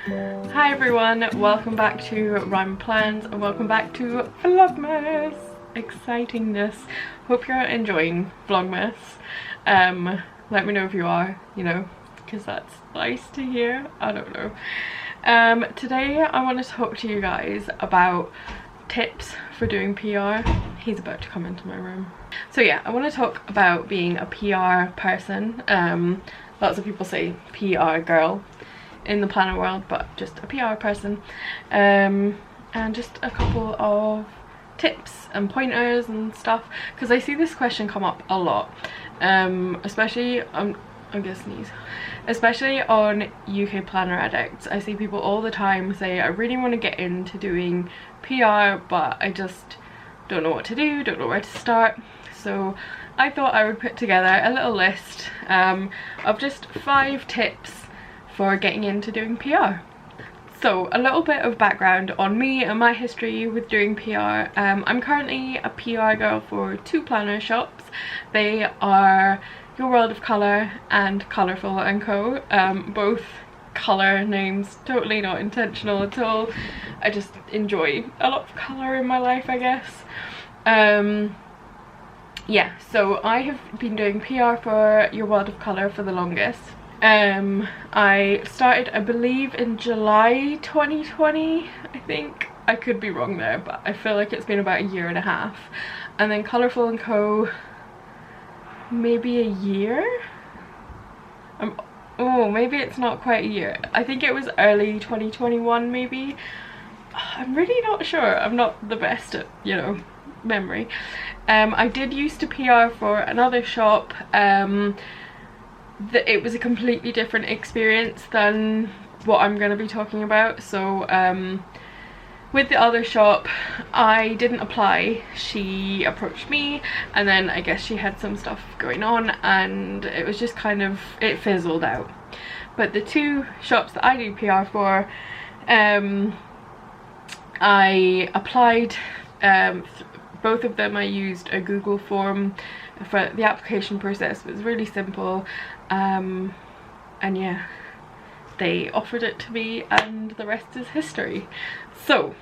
Hi everyone, welcome back to Rymerplans and welcome back to Vlogmas. Excitingness. Hope you're enjoying Vlogmas. Let me know if you are, you know, because that's nice to hear. I don't know. Today I want to talk to you guys about tips for doing PR. He's about to come into my room. So yeah, I want to talk about being a PR person. Lots of people say PR girl in the planner world, but just a PR person, and just a couple of tips and pointers and stuff, because I see this question come up a lot, especially on, I'm gonna sneeze, especially on UK Planner Addicts. I see people all the time say, I really want to get into doing PR, but I just don't know what to do, don't know where to start. So I thought I would put together a little list of just 5 tips for getting into doing PR. So a little bit of background on me and my history with doing PR. I'm currently a PR girl for 2 planner shops. They are Your World of Colour and Colourful & Co. Both colour names, totally not intentional at all. I just enjoy a lot of colour in my life, I guess. Yeah, so I have been doing PR for Your World of Colour for the longest. I started, I believe, in July 2020, I think. I could be wrong there, but I feel like it's been about a year and a half. And then Colourful & Co. maybe a year? Oh, maybe it's not quite a year. I think it was early 2021 maybe. I'm really not sure. I'm not the best at, you know, memory. I did used to PR for another shop. It was a completely different experience than what I'm going to be talking about. So with the other shop, I didn't apply. She approached me, and then I guess she had some stuff going on, and it was just kind of, it fizzled out. But the 2 shops that I do PR for, I applied. Both of them I used a Google form. For the application process was really simple, and yeah, they offered it to me and the rest is history. So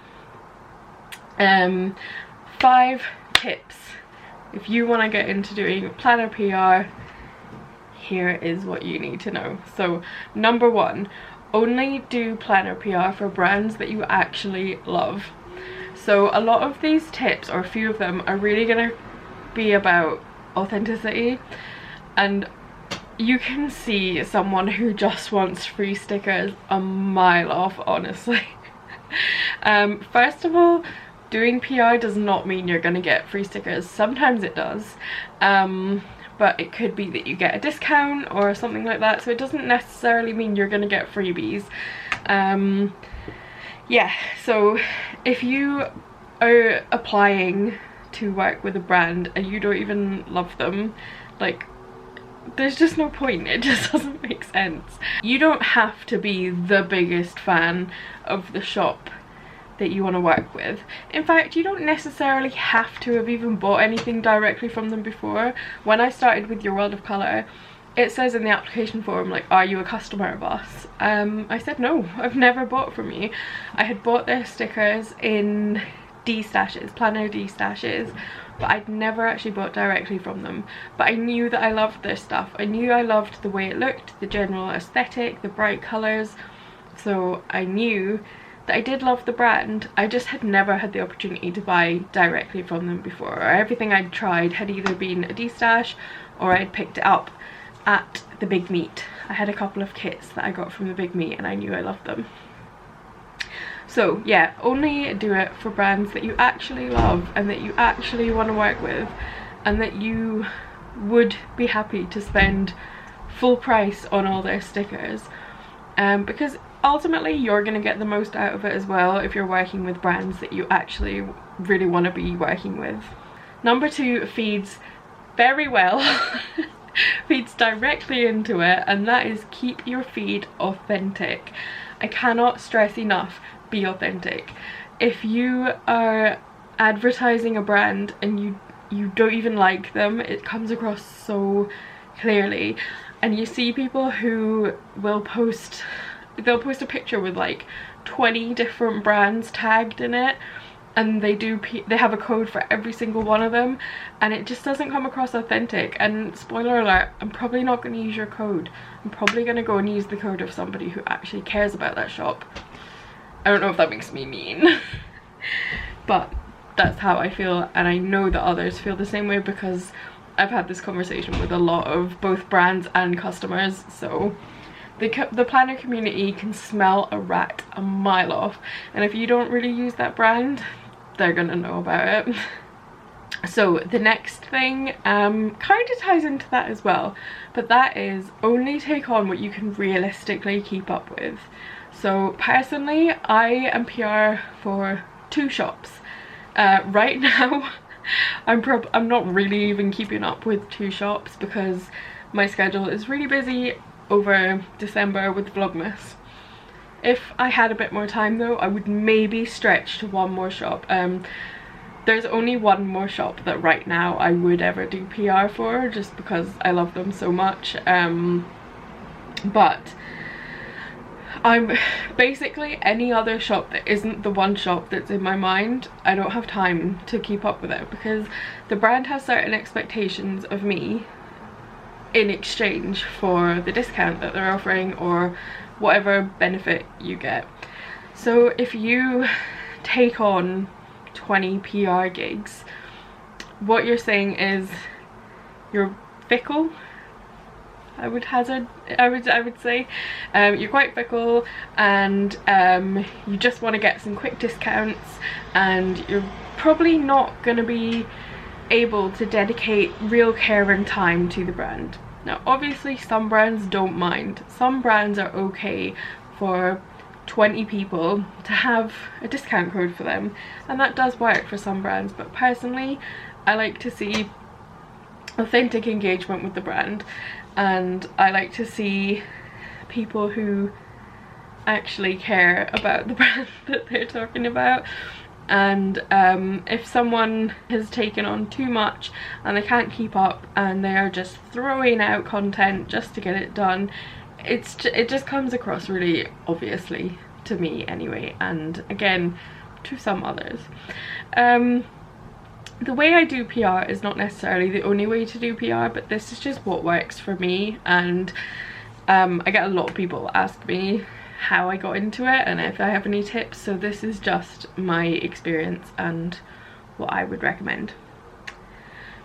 5 tips if you want to get into doing planner PR. Here is what you need to know. So number 1, only do planner PR for brands that you actually love. So a lot of these tips, or a few of them, are really gonna be about authenticity, and you can see someone who just wants free stickers a mile off, honestly. First of all, doing PR does not mean you're gonna get free stickers. Sometimes it does, but it could be that you get a discount or something like that, so it doesn't necessarily mean you're gonna get freebies. Yeah, so if you are applying to work with a brand and you don't even love them, like, there's just no point. It just doesn't make sense. You don't have to be the biggest fan of the shop that you want to work with. In fact, you don't necessarily have to have even bought anything directly from them before. When I started with Your World of Colour, it says in the application form, like, are you a customer of us? I said no, I've never bought from you. I had bought their stickers in D-stashes, planner D-stashes, but I'd never actually bought directly from them. But I knew that I loved their stuff. I knew I loved the way it looked, the general aesthetic, the bright colours. So I knew that I did love the brand. I just had never had the opportunity to buy directly from them before. Everything I'd tried had either been a D-stash or I'd picked it up at the Big Meat. I had a couple of kits that I got from the Big Meat and I knew I loved them. So yeah, only do it for brands that you actually love and that you actually want to work with, and that you would be happy to spend full price on all their stickers, because ultimately you're going to get the most out of it as well if you're working with brands that you actually really want to be working with. Number 2 feeds very well feeds directly into it, and that is keep your feed authentic. I cannot stress enough, be authentic. If you are advertising a brand and you don't even like them, it comes across so clearly. And you see people who will post they'll post a picture with like 20 different brands tagged in it, and they have a code for every single one of them, and it just doesn't come across authentic. And spoiler alert, I'm probably not going to use your code. I'm probably going to go and use the code of somebody who actually cares about that shop. I don't know if that makes me mean but that's how I feel, and I know that others feel the same way because I've had this conversation with a lot of both brands and customers. So the planner community can smell a rat a mile off, and if you don't really use that brand, they're gonna know about it. So the next thing kind of ties into that as well, but that is only take on what you can realistically keep up with. So personally, I am PR for 2 shops. Right now I'm not really even keeping up with 2 shops because my schedule is really busy over December with Vlogmas. If I had a bit more time though, I would maybe stretch to 1 more shop. There's only 1 more shop that right now I would ever do PR for, just because I love them so much. But I'm basically any other shop that isn't the one shop that's in my mind, I don't have time to keep up with it because the brand has certain expectations of me in exchange for the discount that they're offering or whatever benefit you get. So if you take on 20 PR gigs, what you're saying is you're fickle. I would say you're quite fickle, and you just want to get some quick discounts, and you're probably not going to be able to dedicate real care and time to the brand. Now obviously some brands don't mind. Some brands are okay for 20 people to have a discount code for them, and that does work for some brands, but personally I like to see authentic engagement with the brand, and I like to see people who actually care about the brand that they're talking about. And if someone has taken on too much and they can't keep up and they are just throwing out content just to get it done, it just comes across really obviously to me anyway, and again to some others. The way I do PR is not necessarily the only way to do PR, but this is just what works for me, and I get a lot of people ask me how I got into it and if I have any tips, so this is just my experience and what I would recommend.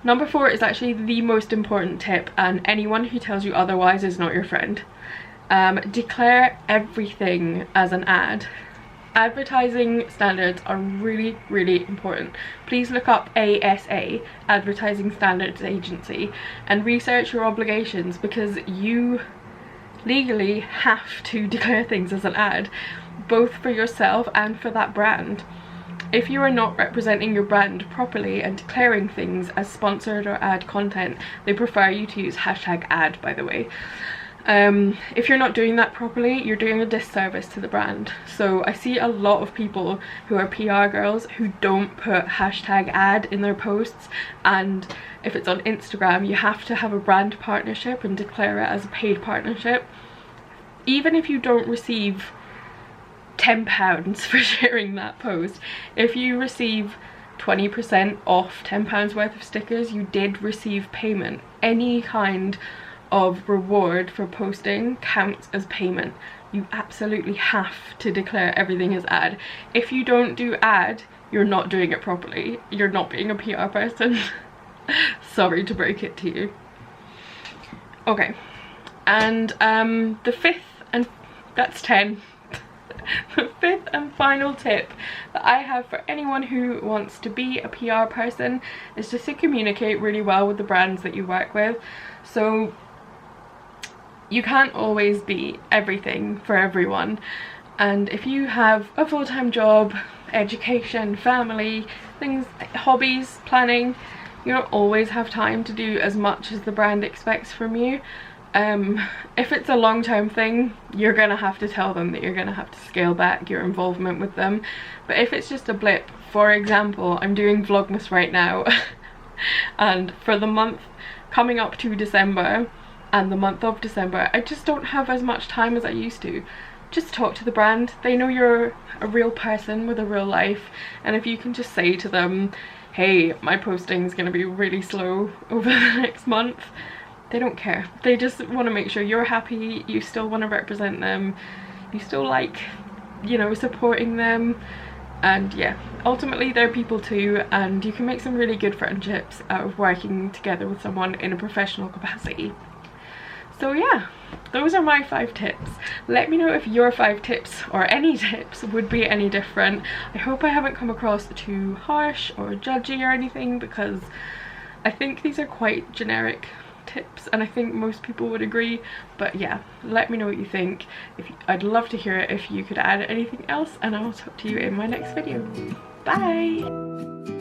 Number 4 is actually the most important tip, and anyone who tells you otherwise is not your friend. Declare everything as an ad. Advertising standards are really, really important. Please look up ASA, Advertising Standards Agency, and research your obligations, because you legally have to declare things as an ad, both for yourself and for that brand. If you are not representing your brand properly and declaring things as sponsored or ad content, they prefer you to use #ad, by the way. If you're not doing that properly, you're doing a disservice to the brand. So I see a lot of people who are PR girls who don't put #ad in their posts, and if it's on Instagram you have to have a brand partnership and declare it as a paid partnership. Even if you don't receive £10 for sharing that post, if you receive 20% off £10 worth of stickers, you did receive payment. Any kind of reward for posting counts as payment. You absolutely have to declare everything as ad. If you don't do ad, you're not doing it properly. You're not being a PR person. Sorry to break it to you. Okay, and the 5th, and that's 10. The 5th and final tip that I have for anyone who wants to be a PR person is just to communicate really well with the brands that you work with. So you can't always be everything for everyone, and if you have a full-time job, education, family, things, hobbies, planning, you don't always have time to do as much as the brand expects from you. If it's a long-term thing, you're gonna have to tell them that you're gonna have to scale back your involvement with them. But if it's just a blip, for example, I'm doing Vlogmas right now and for the month coming up to December and the month of December, I just don't have as much time as I used to. just talk to the brand. They know you're a real person with a real life, and if you can just say to them, hey, my posting is going to be really slow over the next month, they don't care. They just want to make sure you're happy, you still want to represent them, you still like, you know, supporting them. And yeah, ultimately they're people too, and you can make some really good friendships out of working together with someone in a professional capacity. So yeah, those are my 5 tips. Let me know if your 5 tips or any tips would be any different. I hope I haven't come across too harsh or judgy or anything, because I think these are quite generic tips and I think most people would agree. But yeah, let me know what you think. I'd love to hear it if you could add anything else, and I'll talk to you in my next video. Bye!